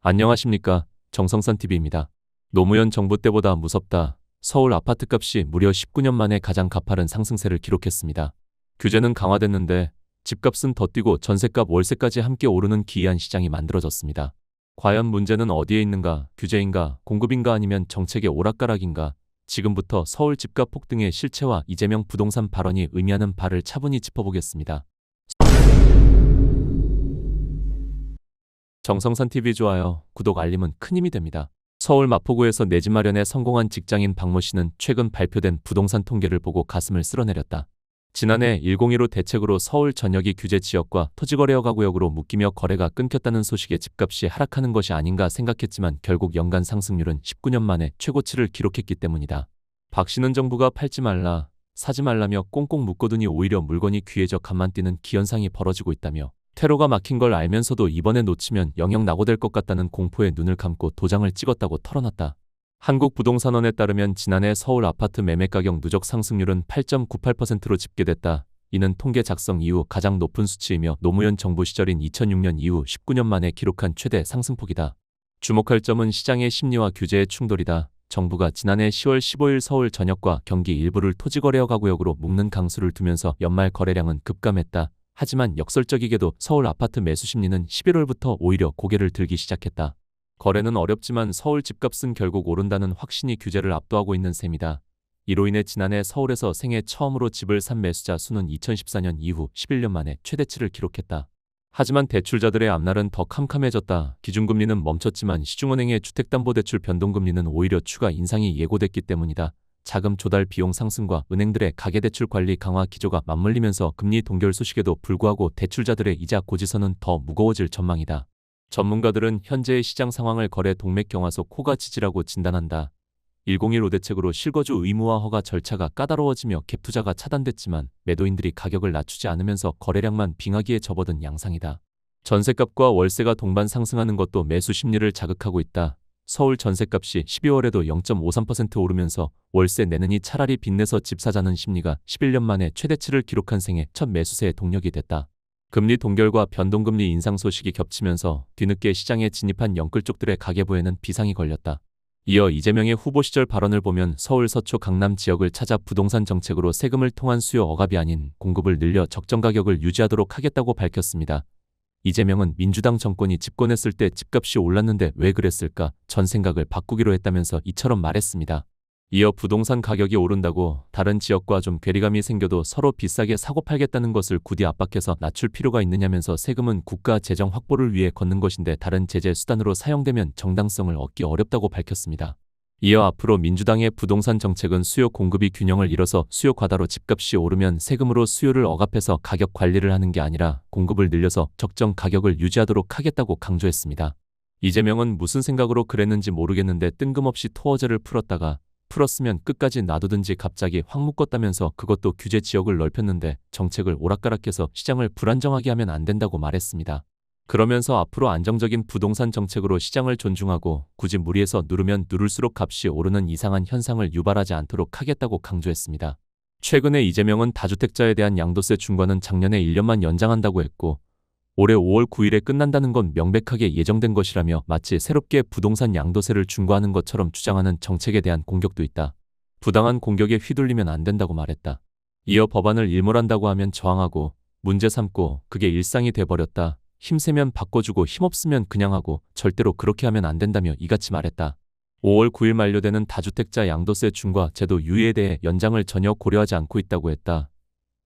안녕하십니까. 정성산TV입니다. 노무현 정부 때보다 무섭다. 서울 아파트값이 무려 19년 만에 가장 가파른 상승세를 기록했습니다. 규제는 강화됐는데 집값은 더 뛰고 전셋값 월세까지 함께 오르는 기이한 시장이 만들어졌습니다. 과연 문제는 어디에 있는가? 규제인가? 공급인가? 아니면 정책의 오락가락인가? 지금부터 서울 집값 폭등의 실체와 이재명 부동산 발언이 의미하는 바를 차분히 짚어보겠습니다. 정성산TV 좋아요, 구독, 알림은 큰 힘이 됩니다. 서울 마포구에서 내 집 마련에 성공한 직장인 박모 씨는 최근 발표된 부동산 통계를 보고 가슴을 쓸어내렸다. 지난해 101호 대책으로 서울 전역이 규제 지역과 토지거래허가 구역으로 묶이며 거래가 끊겼다는 소식에 집값이 하락하는 것이 아닌가 생각했지만 결국 연간 상승률은 19년 만에 최고치를 기록했기 때문이다. 박 씨는 정부가 팔지 말라, 사지 말라며 꽁꽁 묶어두니 오히려 물건이 귀해져 간만 뛰는 기현상이 벌어지고 있다며 퇴로가 막힌 걸 알면서도 이번에 놓치면 영영 낙오될 것 같다는 공포에 눈을 감고 도장을 찍었다고 털어놨다. 한국부동산원에 따르면 지난해 서울 아파트 매매가격 누적 상승률은 8.98%로 집계됐다. 이는 통계 작성 이후 가장 높은 수치이며 노무현 정부 시절인 2006년 이후 19년 만에 기록한 최대 상승폭이다. 주목할 점은 시장의 심리와 규제의 충돌이다. 정부가 지난해 10월 15일 서울 전역과 경기 일부를 토지거래허가 구역으로 묶는 강수를 두면서 연말 거래량은 급감했다. 하지만 역설적이게도 서울 아파트 매수 심리는 11월부터 오히려 고개를 들기 시작했다. 거래는 어렵지만 서울 집값은 결국 오른다는 확신이 규제를 압도하고 있는 셈이다. 이로 인해 지난해 서울에서 생애 처음으로 집을 산 매수자 수는 2014년 이후 11년 만에 최대치를 기록했다. 하지만 대출자들의 앞날은 더 캄캄해졌다. 기준금리는 멈췄지만 시중은행의 주택담보대출 변동금리는 오히려 추가 인상이 예고됐기 때문이다. 자금 조달 비용 상승과 은행들의 가계대출 관리 강화 기조가 맞물리면서 금리 동결 소식에도 불구하고 대출자들의 이자 고지서는 더 무거워질 전망이다. 전문가들은 현재의 시장 상황을 거래 동맥 경화소 코가 지지라고 진단한다. 101호 대책으로 실거주 의무화 허가 절차가 까다로워지며 갭투자가 차단됐지만 매도인들이 가격을 낮추지 않으면서 거래량만 빙하기에 접어든 양상이다. 전셋값과 월세가 동반 상승하는 것도 매수 심리를 자극하고 있다. 서울 전셋값이 12월에도 0.53% 오르면서 월세 내느니 차라리 빚내서 집 사자는 심리가 11년 만에 최대치를 기록한 생애 첫 매수세의 동력이 됐다. 금리 동결과 변동금리 인상 소식이 겹치면서 뒤늦게 시장에 진입한 영끌족들의 가계부에는 비상이 걸렸다. 이어 이재명의 후보 시절 발언을 보면 서울 서초 강남 지역을 찾아 부동산 정책으로 세금을 통한 수요 억압이 아닌 공급을 늘려 적정 가격을 유지하도록 하겠다고 밝혔습니다. 이재명은 민주당 정권이 집권했을 때 집값이 올랐는데 왜 그랬을까 전 생각을 바꾸기로 했다면서 이처럼 말했습니다. 이어 부동산 가격이 오른다고 다른 지역과 좀 괴리감이 생겨도 서로 비싸게 사고 팔겠다는 것을 굳이 압박해서 낮출 필요가 있느냐면서 세금은 국가 재정 확보를 위해 걷는 것인데 다른 제재 수단으로 사용되면 정당성을 얻기 어렵다고 밝혔습니다. 이어 앞으로 민주당의 부동산 정책은 수요 공급이 균형을 잃어서 수요 과다로 집값이 오르면 세금으로 수요를 억압해서 가격 관리를 하는 게 아니라 공급을 늘려서 적정 가격을 유지하도록 하겠다고 강조했습니다. 이재명은 무슨 생각으로 그랬는지 모르겠는데 뜬금없이 토어제를 풀었으면 끝까지 놔두든지 갑자기 확 묶었다면서 그것도 규제 지역을 넓혔는데 정책을 오락가락해서 시장을 불안정하게 하면 안 된다고 말했습니다. 그러면서 앞으로 안정적인 부동산 정책으로 시장을 존중하고 굳이 무리해서 누르면 누를수록 값이 오르는 이상한 현상을 유발하지 않도록 하겠다고 강조했습니다. 최근에 이재명은 다주택자에 대한 양도세 중과는 작년에 1년만 연장한다고 했고 올해 5월 9일에 끝난다는 건 명백하게 예정된 것이라며 마치 새롭게 부동산 양도세를 중과하는 것처럼 주장하는 정책에 대한 공격도 있다. 부당한 공격에 휘둘리면 안 된다고 말했다. 이어 법안을 일몰한다고 하면 저항하고 문제 삼고 그게 일상이 돼버렸다. 힘세면 바꿔주고 힘없으면 그냥 하고 절대로 그렇게 하면 안 된다며 이같이 말했다. 5월 9일 만료되는 다주택자 양도세 중과 제도 유예에 대해 연장을 전혀 고려하지 않고 있다고 했다.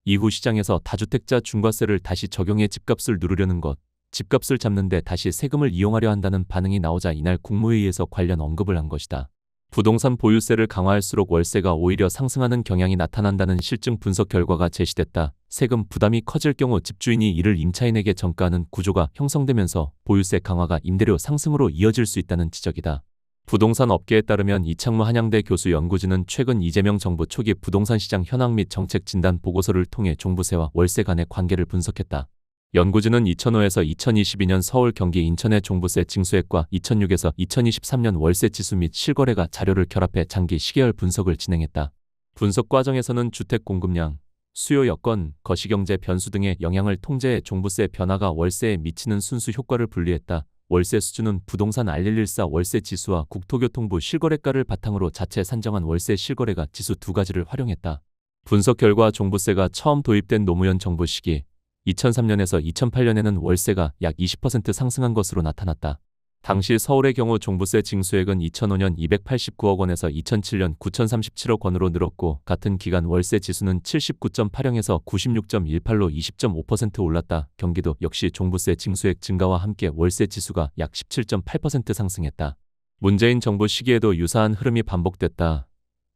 이후 시장에서 다주택자 중과세를 다시 적용해 집값을 누르려는 것, 집값을 잡는데 다시 세금을 이용하려 한다는 반응이 나오자 이날 국무회의에서 관련 언급을 한 것이다. 부동산 보유세를 강화할수록 월세가 오히려 상승하는 경향이 나타난다는 실증 분석 결과가 제시됐다. 세금 부담이 커질 경우 집주인이 이를 임차인에게 전가하는 구조가 형성되면서 보유세 강화가 임대료 상승으로 이어질 수 있다는 지적이다. 부동산 업계에 따르면 이창무 한양대 교수 연구진은 최근 이재명 정부 초기 부동산 시장 현황 및 정책 진단 보고서를 통해 종부세와 월세 간의 관계를 분석했다. 연구진은 2005에서 2022년 서울, 경기, 인천의 종부세 징수액과 2006에서 2023년 월세 지수 및 실거래가 자료를 결합해 장기 시계열 분석을 진행했다. 분석 과정에서는 주택 공급량, 수요 여건, 거시경제 변수 등의 영향을 통제해 종부세 변화가 월세에 미치는 순수 효과를 분리했다. 월세 수준은 부동산 R114 월세 지수와 국토교통부 실거래가를 바탕으로 자체 산정한 월세 실거래가 지수 두 가지를 활용했다. 분석 결과 종부세가 처음 도입된 노무현 정부 시기 2003년에서 2008년에는 월세가 약 20% 상승한 것으로 나타났다. 당시 서울의 경우 종부세 징수액은 2005년 289억 원에서 2007년 9,037억 원으로 늘었고 같은 기간 월세 지수는 79.80에서 96.18로 20.5% 올랐다. 경기도 역시 종부세 징수액 증가와 함께 월세 지수가 약 17.8% 상승했다. 문재인 정부 시기에도 유사한 흐름이 반복됐다.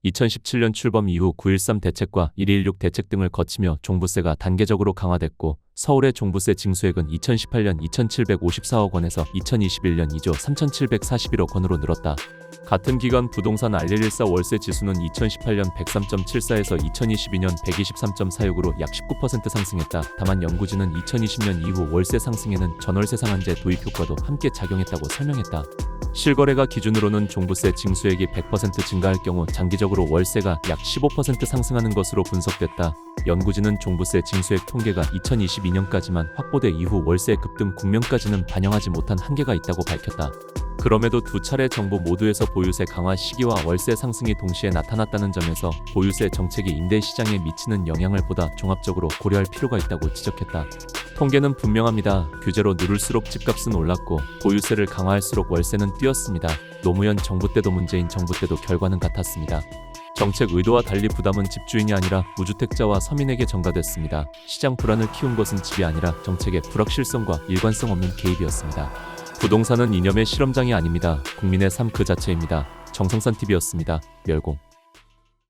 2017년 출범 이후 9.13 대책과 1.16 대책 등을 거치며 종부세가 단계적으로 강화됐고 서울의 종부세 징수액은 2018년 2,754억 원에서 2021년 2조 3,741억 원으로 늘었다. 같은 기간 부동산 R114 월세 지수는 2018년 103.74에서 2022년 123.46으로 약 19% 상승했다. 다만 연구진은 2020년 이후 월세 상승에는 전월세 상한제 도입 효과도 함께 작용했다고 설명했다. 실거래가 기준으로는 종부세 징수액이 100% 증가할 경우 장기적으로 월세가 약 15% 상승하는 것으로 분석됐다. 연구진은 종부세 징수액 통계가 2022년까지만 확보돼 이후 월세 급등 국면까지는 반영하지 못한 한계가 있다고 밝혔다. 그럼에도 두 차례 정부 모두에서 보유세 강화 시기와 월세 상승이 동시에 나타났다는 점에서 보유세 정책이 임대 시장에 미치는 영향을 보다 종합적으로 고려할 필요가 있다고 지적했다. 통계는 분명합니다. 규제로 누를수록 집값은 올랐고 보유세를 강화할수록 월세는 뛰었습니다. 노무현 정부 때도 문재인 정부 때도 결과는 같았습니다. 정책 의도와 달리 부담은 집주인이 아니라 무주택자와 서민에게 전가됐습니다. 시장 불안을 키운 것은 집이 아니라 정책의 불확실성과 일관성 없는 개입이었습니다. 부동산은 이념의 실험장이 아닙니다. 국민의 삶 그 자체입니다. 정성산 TV였습니다. 멸공.